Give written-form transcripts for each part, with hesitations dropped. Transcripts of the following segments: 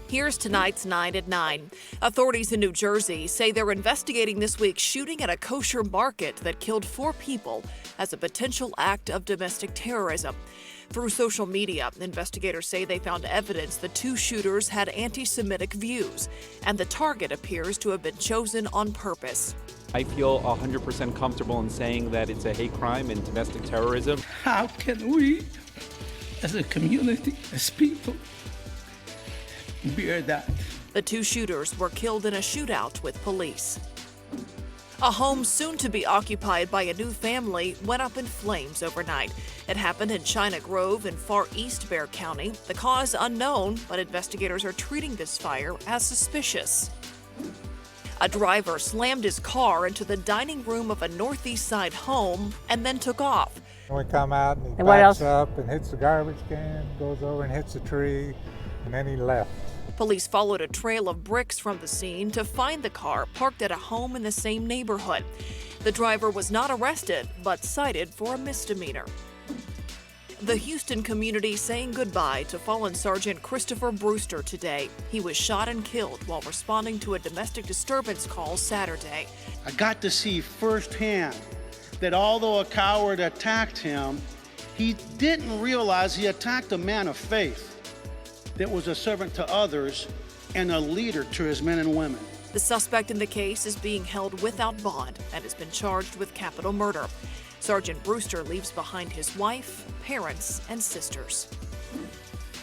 Here's tonight's 9 at 9. Authorities in New Jersey say they're investigating this week's shooting at a kosher market that killed 4 people as a potential act of domestic terrorism. Through social media, investigators say they found evidence the 2 shooters had anti-Semitic views, and the target appears to have been chosen on purpose. I feel 100% comfortable in saying that it's a hate crime and domestic terrorism. How can we, as a community, as people, bear that? The 2 shooters were killed in a shootout with police. A home soon to be occupied by a new family went up in flames overnight. It happened in China Grove in far east Bexar County. The cause unknown, but investigators are treating this fire as suspicious. A driver slammed his car into the dining room of a northeast side home and then took off. We come out and he backs up and hits the garbage can, goes over and hits a tree, and then he left. Police followed a trail of bricks from the scene to find the car parked at a home in the same neighborhood. The driver was not arrested, but cited for a misdemeanor. The Houston community saying goodbye to fallen Sergeant Christopher Brewster today. He was shot and killed while responding to a domestic disturbance call Saturday. I got to see firsthand that although a coward attacked him, he didn't realize he attacked a man of faith that was a servant to others and a leader to his men and women. The suspect in the case is being held without bond and has been charged with capital murder. Sergeant Brewster leaves behind his wife, parents, and sisters.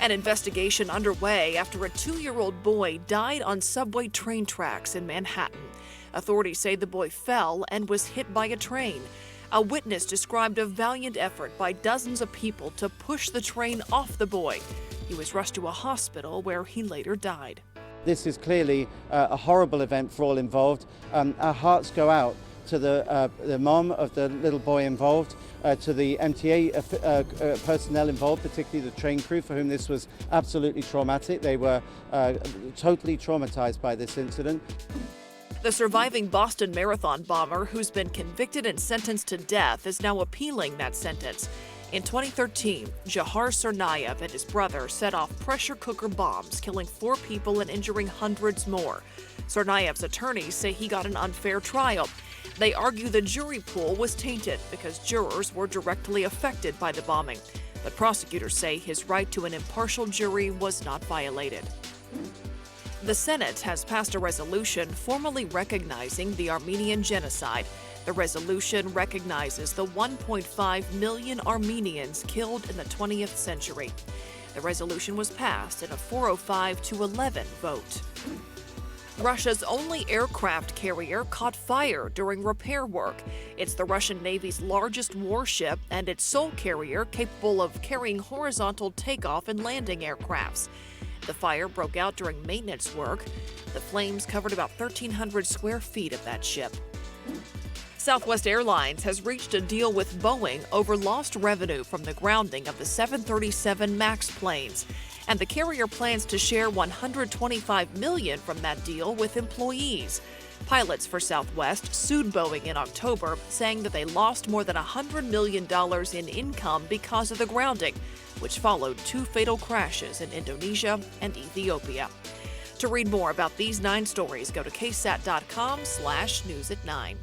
An investigation underway after a 2-year-old boy died on subway train tracks in Manhattan. Authorities say the boy fell and was hit by a train. A witness described a valiant effort by dozens of people to push the train off the boy. He was rushed to a hospital where he later died. This is clearly a horrible event for all involved. Our hearts go out to the mom of the little boy involved, to the MTA personnel involved, particularly the train crew for whom this was absolutely traumatic. They were totally traumatized by this incident. The surviving Boston Marathon bomber, who's been convicted and sentenced to death, is now appealing that sentence. In 2013, Jahar Tsarnaev and his brother set off pressure cooker bombs, killing 4 people and injuring hundreds more. Tsarnaev's attorneys say he got an unfair trial. They argue the jury pool was tainted because jurors were directly affected by the bombing. But prosecutors say his right to an impartial jury was not violated. The Senate has passed a resolution formally recognizing the Armenian Genocide. The resolution recognizes the 1.5 million Armenians killed in the 20th century. The resolution was passed in a 405-11 vote. Russia's only aircraft carrier caught fire during repair work. It's the Russian Navy's largest warship and its sole carrier capable of carrying horizontal takeoff and landing aircrafts. The fire broke out during maintenance work. The flames covered about 1,300 square feet of that ship. Southwest Airlines has reached a deal with Boeing over lost revenue from the grounding of the 737 MAX planes, and the carrier plans to share $125 million from that deal with employees. Pilots for Southwest sued Boeing in October, saying that they lost more than $100 million in income because of the grounding, which followed 2 fatal crashes in Indonesia and Ethiopia. To read more about these 9 stories, go to ksat.com/news at 9.